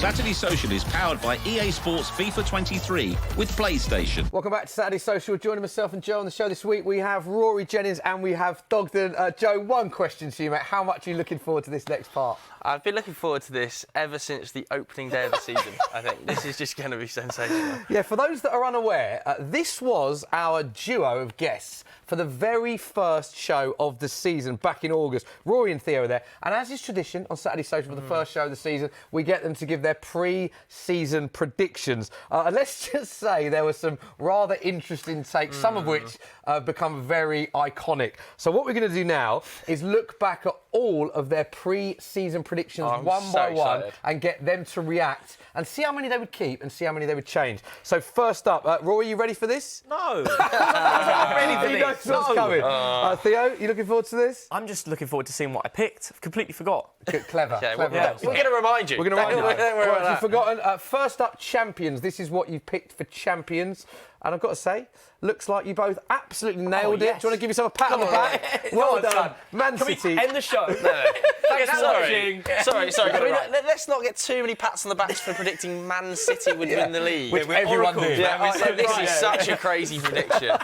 Saturday Social is powered by EA Sports FIFA 23 with PlayStation. Welcome back to Saturday Social. Joining myself and Joe on the show this week, we have Rory Jennings and we have Thogden. Joe, one question to you, mate. How much are you looking forward to this next part? I've been looking forward to this ever since the opening day of the season. I think this is just going to be sensational. Yeah, for those that are unaware, this was our duo of guests for the very first show of the season back in August. Rory and Theo are there. And as is tradition on Saturday Social for the first show of the season, we get them to give their pre-season predictions. And let's just say there were some rather interesting takes, some of which have become very iconic. So what we're going to do now is look back at all of their pre-season predictions one by one and get them to react and see how many they would keep and see how many they would change. So first up, Rory, you ready for this? No. Ready for this? What's coming? Theo, you looking forward to this? I'm just looking forward to seeing what I picked. I've completely forgot. Clever. Okay, clever. we're going to remind you. We're going to remind you. Don't worry Right, about you've forgotten. First up, champions. This is what you picked for champions. And I've got to say, looks like you both absolutely nailed it. Yes. Do you want to give yourself a pat on the back? Well done. Man Can City. we end the show? Sorry. Let's not get too many pats on the backs for predicting Man City would win the league. Which everyone did. This is such a crazy prediction.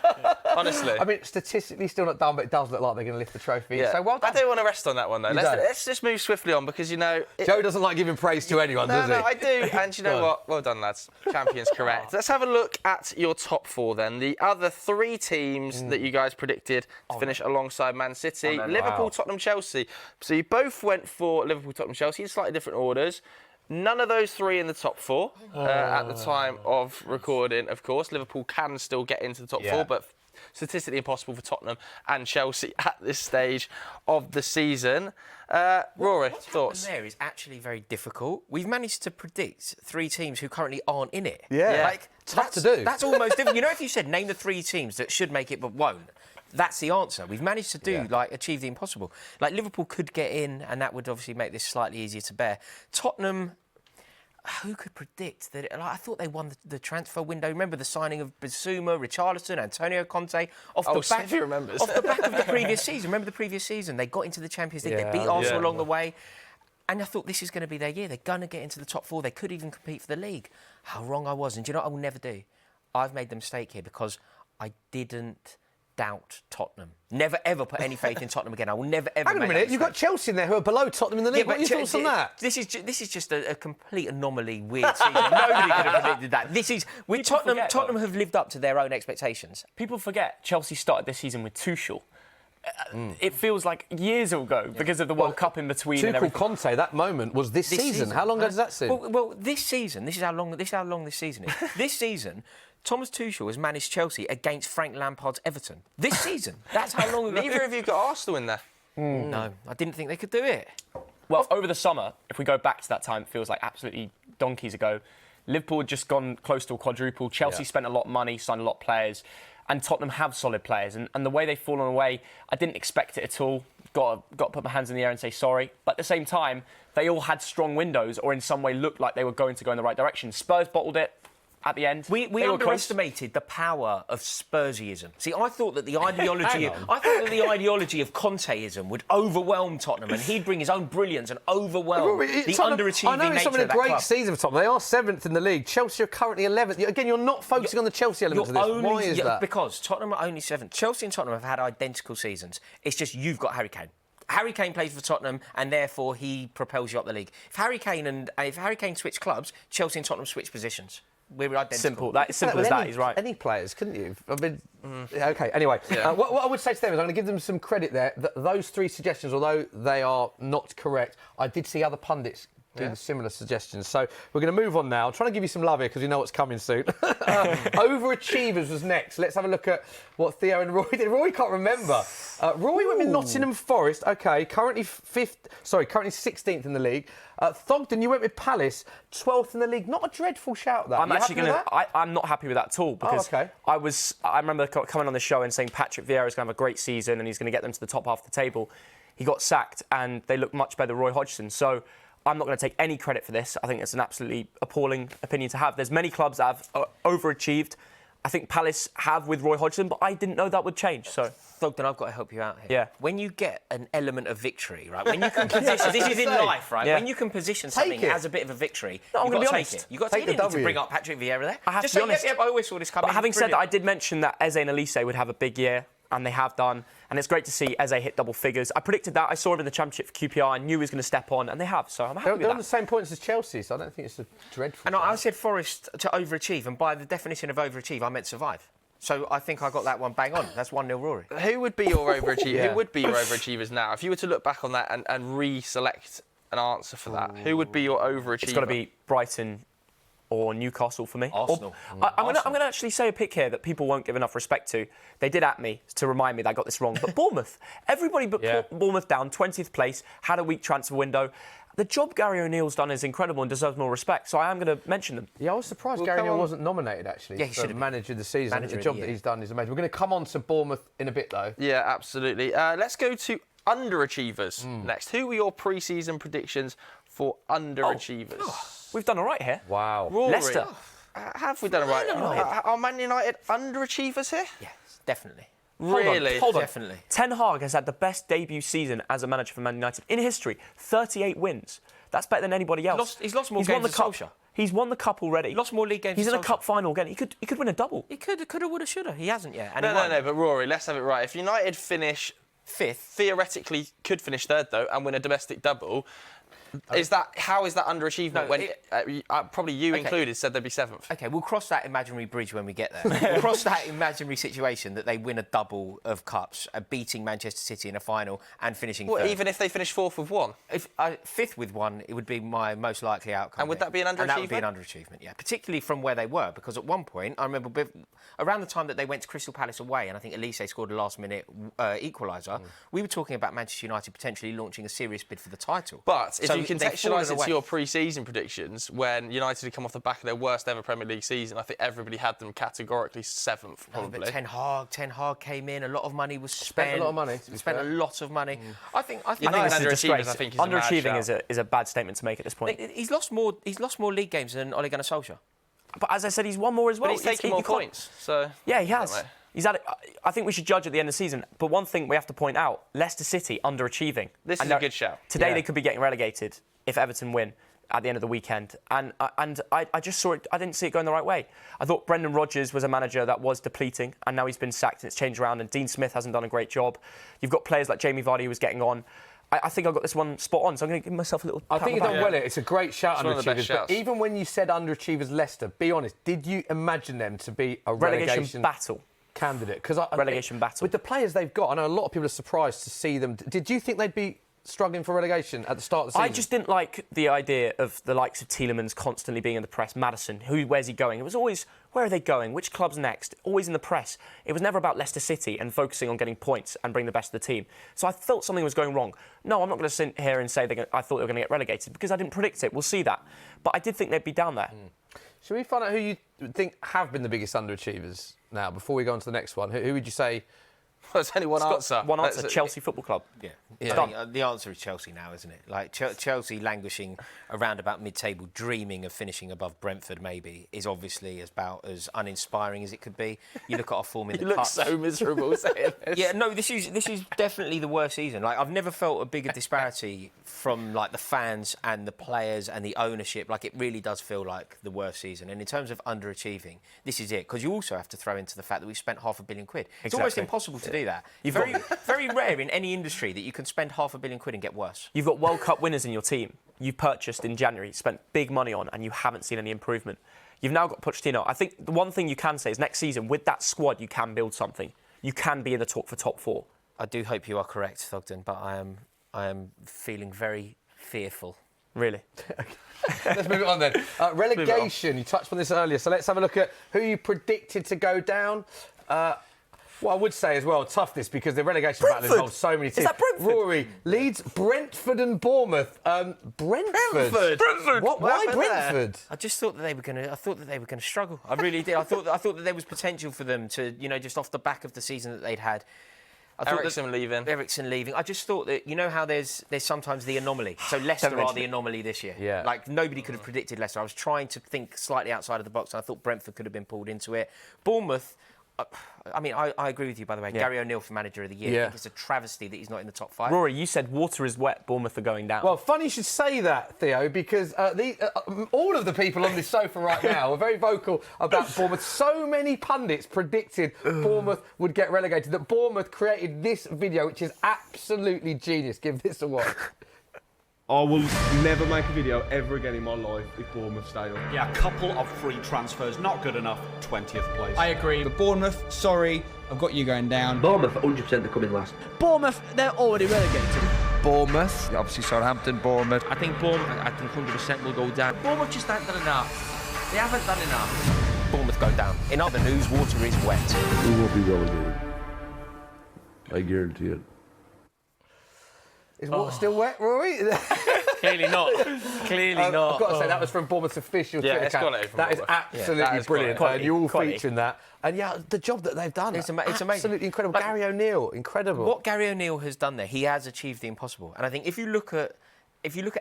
Honestly. I mean, statistically still not done, but it does look like they're going to lift the trophy. Yeah. So well done. I don't want to rest on that one, though. You don't? Let's just move swiftly on because, you know... Joe doesn't like giving praise to anyone, does he? No, I do. And you know what? Well done, lads. Champions correct. Let's have a look at your top four, then. The other three teams that you guys predicted to finish alongside Man City. Liverpool, Tottenham, Chelsea. So you both went for Liverpool, Tottenham, Chelsea in slightly different orders. None of those three in the top four at the time of recording, of course. Liverpool can still get into the top four, but statistically impossible for Tottenham and Chelsea at this stage of the season. Rory, thoughts? There is actually very difficult. We've managed to predict three teams who currently aren't in it. Yeah. Like, tough to do. That's almost difficult. You know, if you said name the three teams that should make it but won't, that's the answer. We've managed to do, achieve the impossible. Like, Liverpool could get in, and that would obviously make this slightly easier to bear. Tottenham... Who could predict that? I thought they won the transfer window. Remember the signing of Bissouma, Richarlison, Antonio Conte off the back of the previous season. Remember the previous season? They got into the Champions League. They beat Arsenal along the way. And I thought this is going to be their year. They're going to get into the top four. They could even compete for the league. How wrong I was. And do you know what I will never do? I've made the mistake here because I didn't doubt Tottenham. Never, ever put any faith in Tottenham again. I will never, ever Hang on a minute. You've got Chelsea in there who are below Tottenham in the league. What are your thoughts on that? This is just a complete anomaly, weird season. Nobody could have predicted that. Tottenham have lived up to their own expectations. People forget Chelsea started this season with Tuchel. It feels like years ago because of the World Cup in between. Tuchel Conte, that moment was this season. How long ago does that seem? Well, this season, this is how long this season is. This season, Thomas Tuchel has managed Chelsea against Frank Lampard's Everton. This season. That's how long ago. Neither of you got Arsenal in there. No, I didn't think they could do it. Well, over the summer, if we go back to that time, it feels like absolutely donkeys ago. Liverpool had just gone close to a quadruple. Chelsea spent a lot of money, signed a lot of players. And Tottenham have solid players. And the way they've fallen away, I didn't expect it at all. Got to put my hands in the air and say sorry. But at the same time, they all had strong windows or in some way looked like they were going to go in the right direction. Spurs bottled it at the end. We underestimated the power of Spursism. See, I thought that the ideology of Conteism would overwhelm Tottenham and he'd bring his own brilliance and overwhelm the underachieving I know it's nature having of a that great club. season for Tottenham. They are 7th in the league. Chelsea are currently 11th. Again, you're not focusing on the Chelsea element of this. Why is that? Because Tottenham are only 7th. Chelsea and Tottenham have had identical seasons. It's just you've got Harry Kane. Harry Kane plays for Tottenham, and therefore he propels you up the league. If Harry Kane switch clubs, Chelsea and Tottenham switch positions. We're identical. Simple. That simple as that. He's right. Any players, couldn't you? I mean, OK, anyway. What I would say to them is I'm going to give them some credit there. Those three suggestions, although they are not correct, I did see other pundits doing similar suggestions. So we're going to move on now. I'm trying to give you some love here because you know what's coming soon. Overachievers was next. Let's have a look at what Theo and Rory did. Rory can't remember. Rory went with Nottingham Forest. OK, currently 16th in the league. Thogden, you went with Palace, 12th in the league. Not a dreadful shout, that. I'm not happy with that at all because I remember coming on the show and saying Patrick Vieira's going to have a great season and he's going to get them to the top half of the table. He got sacked and they look much better than Roy Hodgson. So I'm not going to take any credit for this. I think it's an absolutely appalling opinion to have. There's many clubs that have overachieved. I think Palace have with Roy Hodgson, but I didn't know that would change. So, Thogden, I've got to help you out here. Yeah. When you get an element of victory, right? When you can position, this is in life, right? Yeah. When you can position something as a bit of a victory, No, I'm you've gonna got be to honest. take it. You've got to Take take the it. You need to W. bring up Patrick Vieira there. I have Just to be say, honest. I always saw this coming. But having said that, I Brilliant. did mention that Eze and Elise would have a big year, and they have done. And it's great to see Eze hit double figures. I predicted that. I saw him in the Championship for QPR. I knew he was going to step on, and they have. So I'm happy with They're that. on the same points as Chelsea, so I don't think it's a dreadful. And I said Forest to overachieve, and by the definition of overachieve, I meant survive. So I think I got that one bang on. That's 1-0 Rory. Who would be your overachievers? Yeah. Who would be your overachievers now? If you were to look back on that and re-select an answer for that, who would be your overachiever? It's got to be Brighton or Newcastle for me. Arsenal. I'm going to actually say a pick here that people won't give enough respect to. They did at me to remind me that I got this wrong. But Bournemouth. Everybody but Bournemouth down, 20th place, had a weak transfer window. The job Gary O'Neill's done is incredible and deserves more respect, so I am going to mention them. Yeah, I was surprised Gary O'Neill wasn't nominated, actually, Yeah, he for should have been. manager of the season. Manager The of job the that year. he's done is amazing. We're going to come on to Bournemouth in a bit, though. Yeah, absolutely. Let's go to underachievers next. Who were your pre-season predictions for underachievers? We've done all right here. Wow. Rory, Leicester. Have we done it right? Are Man United underachievers here? Yes, definitely. Really? Hold on. Definitely. Ten Hag has had the best debut season as a manager for Man United in history. 38 wins. That's better than anybody else. He's lost more won games the than cup. Solskjaer. He's won the cup already. He lost more league games He's in than a Solskjaer. cup final again. He could win a double. He could have, would have, should have. He hasn't yet. And he No, won't. but Rory, let's have it right. If United finish Fifth. theoretically could finish third though and win a domestic double, how is that underachievement No, when probably you included said they'd be seventh? OK, we'll cross that imaginary bridge when we get there. We'll cross that imaginary situation that they win a double of cups, beating Manchester City in a final and finishing Well, third. even if they finish fourth with one. If fifth with one, it would be my most likely outcome. And would that be an And that would be an underachievement? underachievement, yeah. Particularly from where they were, because at one point, I remember around the time that they went to Crystal Palace away, and I think Elise scored a last-minute equaliser, we were talking about Manchester United potentially launching a serious bid for the title. But if So you they've contextualise fallen it away. to your pre-season predictions, when United had come off the back of their worst ever Premier League season, I think everybody had them categorically seventh, probably. But Ten Hag came in. A lot of money was spent. a lot of money, to be Spent fair. a lot of money. I think United this is a underachievers, disgrace. I think, is a mad Underachieving shout. is a bad statement to make at this point. he's lost more. He's lost more league games than Ole Gunnar Solskjaer. But as I said, he's won more as well. But he's taking more you can't- points, so... Yeah, he has. Anyway. He's had. I think we should judge at the end of the season. But one thing we have to point out: Leicester City underachieving. This And is a they're- good shout. Today Yeah. they could be getting relegated if Everton win at the end of the weekend. And I just saw it. I didn't see it going the right way. I thought Brendan Rodgers was a manager that was depleting, and now he's been sacked and it's changed around. And Dean Smith hasn't done a great job. You've got players like Jamie Vardy who was getting on. I think I got this one spot on, so I'm going to give myself a little. I pat think on you've the done back. well. It's a great shout, It's one of the best underachievers. But shouts. even when you said underachievers Leicester, be honest, did you imagine them to be a Relegation battle. candidate? Because Relegation battle. with the players they've got, I know a lot of people are surprised to see them. Did you think they'd be struggling for relegation at the start of the season? I just didn't like the idea of the likes of Tielemans constantly being in the press. Maddison, where's he going? It was always, where are they going? Which club's next? Always in the press. It was never about Leicester City and focusing on getting points and bringing the best of the team. So I felt something was going wrong. No, I'm not going to sit here and say I thought they were going to get relegated because I didn't predict it. We'll see that. But I did think they'd be down there. Should we find out who you think have been the biggest underachievers now before we go on to the next one? Who would you say? There's only one answer. One answer, That's- Chelsea Football Club. Yeah. Done. The answer is Chelsea now, isn't it? Like Chelsea languishing around about mid-table, dreaming of finishing above Brentford maybe, is obviously about as uninspiring as it could be. You look at our form in You the look cups. so miserable saying this. Yeah, no, this is definitely the worst season. Like I've never felt a bigger disparity from like the fans and the players and the ownership. Like it really does feel like the worst season. And in terms of underachieving, this is it. Because you also have to throw into the fact that we've spent £500 million. It's almost Exactly. impossible to do that. You've very, got- very rare in any industry that you can spend £500 million and get worse. You've got World Cup winners in your team. You've purchased in January, spent big money on, and you haven't seen any improvement. You've now got Pochettino. I think the one thing you can say is next season, with that squad, you can build something. You can be in the talk for top four. I do hope you are correct, Thogden, but I am feeling very fearful. Really. Let's move it on then. Relegation, you touched on this earlier, so let's have a look at who you predicted to go down. What I would say as well, tough this because the relegation battle Brentford! involves so many Is teams. that Brentford? Rory, Leeds, Brentford and Bournemouth. Brentford? Brentford! Why happened there? Brentford? I just thought that they were going to. I thought that they were going to struggle. I really did. I thought that there was potential for them to, just off the back of the season that they'd had. I thought Eriksen leaving. Eriksen leaving. I just thought that, you know how there's sometimes the anomaly. So Leicester are the anomaly this year. Yeah. Like, nobody could have predicted Leicester. I was trying to think slightly outside of the box, and I thought Brentford could have been pulled into it. Bournemouth... I mean, I agree with you, by the way. Gary O'Neill for Manager of the Year. I think it's a travesty that he's not in the top 5. Rory, you said water is wet, Bournemouth are going down. Well, funny you should say that, Theo, because all of the people on this sofa right now are very vocal about Bournemouth. So many pundits predicted Bournemouth would get relegated that Bournemouth created this video, which is absolutely genius. Give this a watch. I will never make a video ever again in my life if Bournemouth stay up. Yeah, a couple of free transfers, not good enough, 20th place. I agree. But Bournemouth, sorry, I've got you going down. Bournemouth, 100% they're coming last. Bournemouth, they're already relegated. Bournemouth, obviously Southampton, Bournemouth. I think Bournemouth, 100% will go down. Bournemouth just haven't done enough. They haven't done enough. Bournemouth go down. In other news, water is wet. We will be relegated. I guarantee it. Is water still wet, Rory? Clearly not. Clearly not. I've got to say, that was from Bournemouth's official Twitter account. That is absolutely brilliant. And you all featuring that. And yeah, the job that they've done. It's amazing. Absolutely incredible. Like, Gary O'Neill, incredible. What Gary O'Neill has done there, he has achieved the impossible. And I think if you look at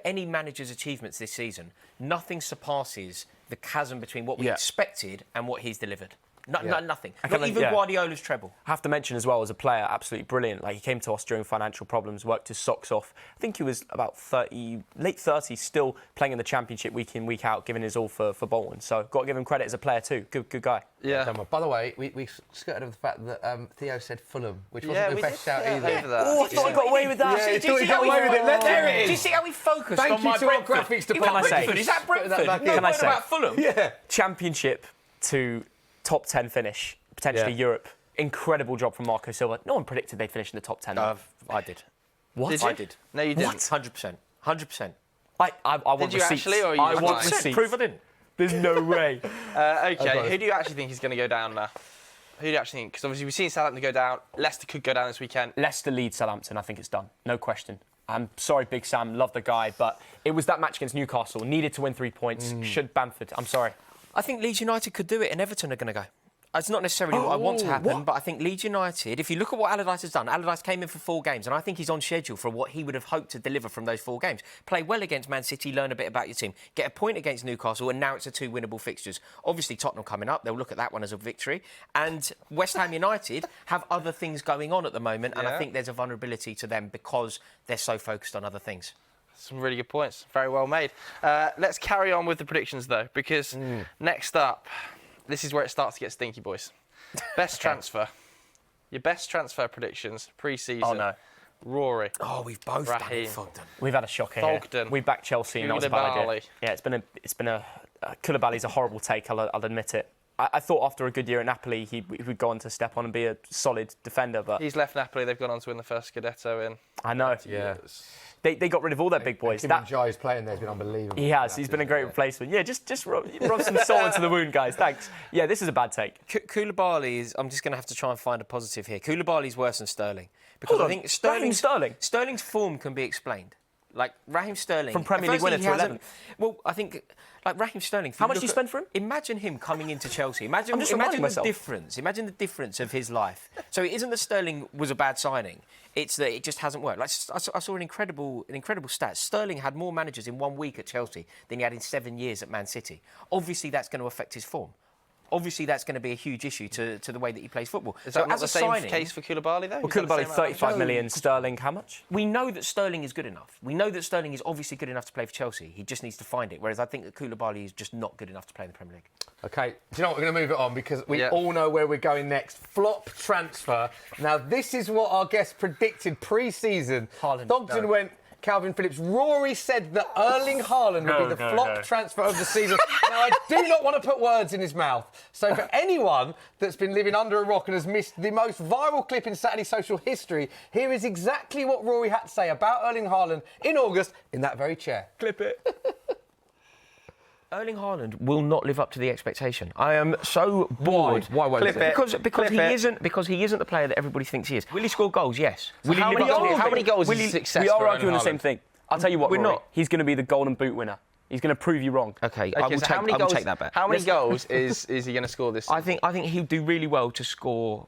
any manager's achievements this season, nothing surpasses the chasm between what we expected and what he's delivered. Nothing. Not even Guardiola's treble. I have to mention as well, as a player, absolutely brilliant. Like, he came to us during financial problems, worked his socks off. I think he was about 30, late 30s, still playing in the Championship week in, week out, giving his all for Bolton. So, got to give him credit as a player too. Good guy. Yeah. By the way, we skirted over the fact that Theo said Fulham, which wasn't the best shout either. Oh, I thought I got away with that. Yeah, he got away with it. There it is. Do you see how we focused Thank on you my to our graphics department. Is that Brentford? Can I say? About Fulham? Yeah. Championship to top 10 finish, potentially Europe. Incredible job from Marco Silva. No one predicted they'd finish in the top 10. I did. What? Did you? I did. No, you didn't. What? 100%. 100%. I want Did you receipts. actually, or you I just want lying? receipts. Prove I didn't. There's no way. Okay, who do you actually think is going to go down now? Who do you actually think? Because obviously we've seen Southampton go down. Leicester could go down this weekend. Leicester leads Southampton. I think it's done. No question. I'm sorry, Big Sam. Love the guy. But it was that match against Newcastle. Needed to win 3 points. Should Bamford. I'm sorry. I think Leeds United could do it and Everton are going to go. It's not necessarily what I want to happen, but I think Leeds United, if you look at what Allardyce has done, Allardyce came in for 4 games, and I think he's on schedule for what he would have hoped to deliver from those 4 games. Play well against Man City, learn a bit about your team, get a point against Newcastle, and now it's a 2 winnable fixtures. Obviously, Tottenham coming up, they'll look at that one as a victory. And West Ham United have other things going on at the moment, and I think there's a vulnerability to them because they're so focused on other things. Some really good points. Very well made. Let's carry on with the predictions, though, because next up, this is where it starts to get stinky, boys. Best transfer. Your best transfer predictions pre-season. Oh, no. Rory. Oh, we've both done it, Thogden. We've had a shocker Thogden. here. We backed Chelsea, and that was a bad idea. Koulibaly. Yeah, it's been a Koulibaly's a horrible take. I'll admit it. I thought after a good year at Napoli, he would go on to step on and be a solid defender, but He's left Napoli. They've gone on to win the first Scudetto in. I know. Yeah. They got rid of all their big boys. Kim Jai's playing there has been unbelievable. He has. He's been a great replacement. Yeah, just rub some salt into the wound, guys. Thanks. Yeah, this is a bad take. Koulibaly is... I'm just going to have to try and find a positive here. Koulibaly's worse than Sterling. Because I think Sterling's form can be explained. Like, Raheem Sterling... From Premier League winner to 11th. Well, I think... Like, Raheem Sterling... How much do you spend for him? Imagine him coming into Chelsea. Imagine reminding myself. the difference. Imagine the difference of his life. So it isn't that Sterling was a bad signing. It's that it just hasn't worked. Like, I saw an incredible stat. Sterling had more managers in 1 week at Chelsea than he had in 7 years at Man City. Obviously, that's going to affect his form. Obviously, that's going to be a huge issue to the way that he plays football. Is that not the same case for Koulibaly, though? Well, Koulibaly, 35 million. Sterling, how much? We know that Sterling is good enough. We know that Sterling is obviously good enough to play for Chelsea. He just needs to find it. Whereas I think that Koulibaly is just not good enough to play in the Premier League. OK, do you know what? We're going to move it on because we all know where we're going next. Flop transfer. Now, this is what our guest predicted pre-season. Thogden went... Calvin Phillips. Rory said that Erling Haaland would be the flop transfer of the season. Now, I do not want to put words in his mouth. So for anyone that's been living under a rock and has missed the most viral clip in Saturday social history, here is exactly what Rory had to say about Erling Haaland in August in that very chair. Clip it. Erling Haaland will not live up to the expectation. I am so bored. Why won't he? Because he isn't the player that everybody thinks he is. Will he score goals? Yes. Will he How many goals is success? We are for Erling arguing the Haaland? same thing. I'll tell you what, We're Rory, not. He's going to be the Golden Boot winner. He's going to prove you wrong. Okay, Okay, I will take that bet. How many goals is he going to score this season? I think he'll do really well to score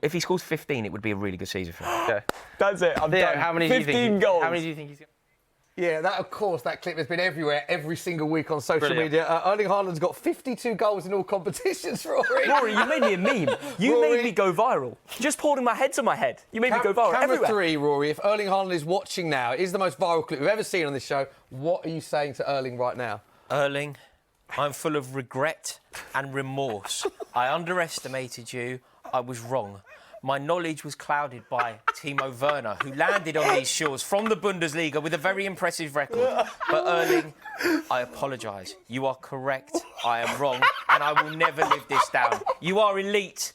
If he scores 15, it would be a really good season for him. Okay. That's it. I'm done. How many 15 do you think? goals. How many do you think he's going? Yeah, that clip has been everywhere, every single week on social Brilliant. media. Erling Haaland's got 52 goals in all competitions, Rory. Rory, you made me a meme. You Rory. made me go viral. Just holding my head to my head. You made me go viral Camera everywhere. 3, Rory, if Erling Haaland is watching now, it is the most viral clip we've ever seen on this show. What are you saying to Erling right now? Erling, I'm full of regret and remorse. I underestimated you. I was wrong. My knowledge was clouded by Timo Werner, who landed on these shores from the Bundesliga with a very impressive record. But Erling, I apologise. You are correct. I am wrong, and I will never live this down. You are elite,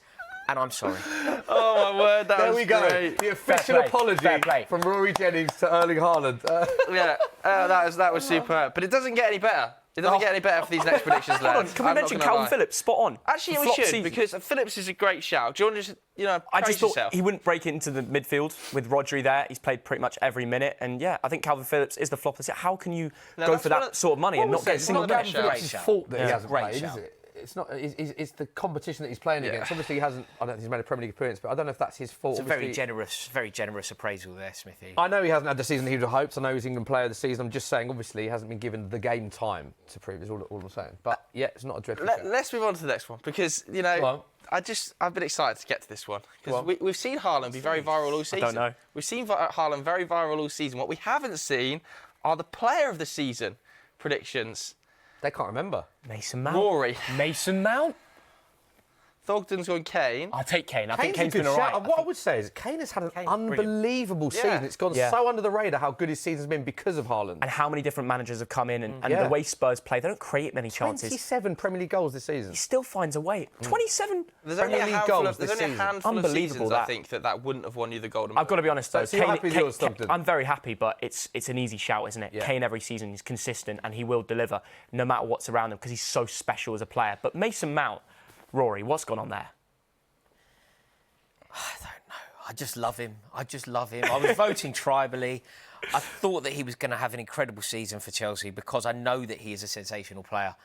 and I'm sorry. Oh, my word, that There was we go. great. The official Fair apology play. from Rory Jennings to Erling Haaland. Yeah, that was superb. But it doesn't get any better. It doesn't get any better for these next predictions, lads. Can we mention Calvin Phillips? Spot on. Actually, we Flop should, season. because Phillips is a great shout. Do you want to just, I praise just thought yourself? he wouldn't break into the midfield with Rodri there. He's played pretty much every minute. And, yeah, I think Calvin Phillips is the flop. How can you go that's for that sort of money and not get a single Calvin minute? Phillips' fault that he hasn't Great played, shout. is it? It's not. It's the competition that he's playing against. Obviously, he hasn't. I don't think he's made a Premier League appearance, but I don't know if that's his fault. It's a very generous appraisal there, Smithy. I know he hasn't had the season he would have hoped. I know he's England Player of the Season. I'm just saying, obviously, he hasn't been given the game time to prove. Is all I'm saying. But yeah, it's not a dreadful. Let's move on to the next one, because I've been excited to get to this one, because we've seen Haaland be very viral all season. don't know. We've seen Haaland very viral all season. What we haven't seen are the Player of the Season predictions. They can't remember. Mason Mount. Rory. Mason Mount. Thogden's gone Kane. I'll take Kane. I think Kane's Kane's a been good all right. shout. What I would say is Kane has had an unbelievable season. It's gone so under the radar how good his season's been because of Haaland. And how many different managers have come in and the way Spurs play, they don't create many chances. 27 Premier League goals this season. He still finds a way. 27 There's only Premier a League handful goals of, there's this only a season. handful of Unbelievable seasons, that. I think, that wouldn't have won you the Golden Boot. I've got to be honest though. So you're happy with yours, Thogden? I'm very happy, but it's an easy shout, isn't it? Yeah. Kane every season is consistent and he will deliver no matter what's around him because he's so special as a player. But Mason Mount, Rory, what's gone on there? I don't know. I just love him. I was voting tribally. I thought that he was going to have an incredible season for Chelsea because I know that he is a sensational player.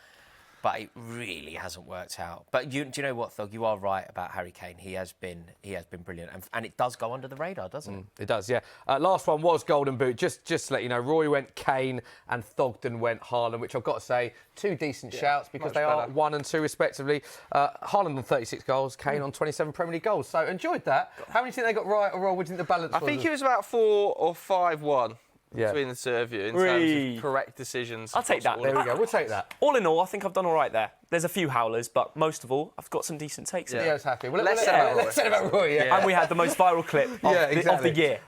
But it really hasn't worked out. But do you know what, Thog? You are right about Harry Kane. He has been brilliant, and it does go under the radar, doesn't it? It does, yeah. Last one was Golden Boot. Just to let you know, Rory went Kane and Thogden went Haaland, which I've got to say, two decent shouts because they are 1 and 2 respectively. Haaland on 36 goals, Kane on 27 Premier League goals. So enjoyed that. How many do you think they got right or wrong? What do you think the balance was? I think it was about 4 or 5-1 between the two of you in terms of correct decisions. I'll take that. There we go. We'll take that. All in all, I think I've done all right there. There's a few howlers, but most of all, I've got some decent takes. Leo's happy. Well, Let's say about Rory. Rory, yeah. And we had the most viral clip of the year.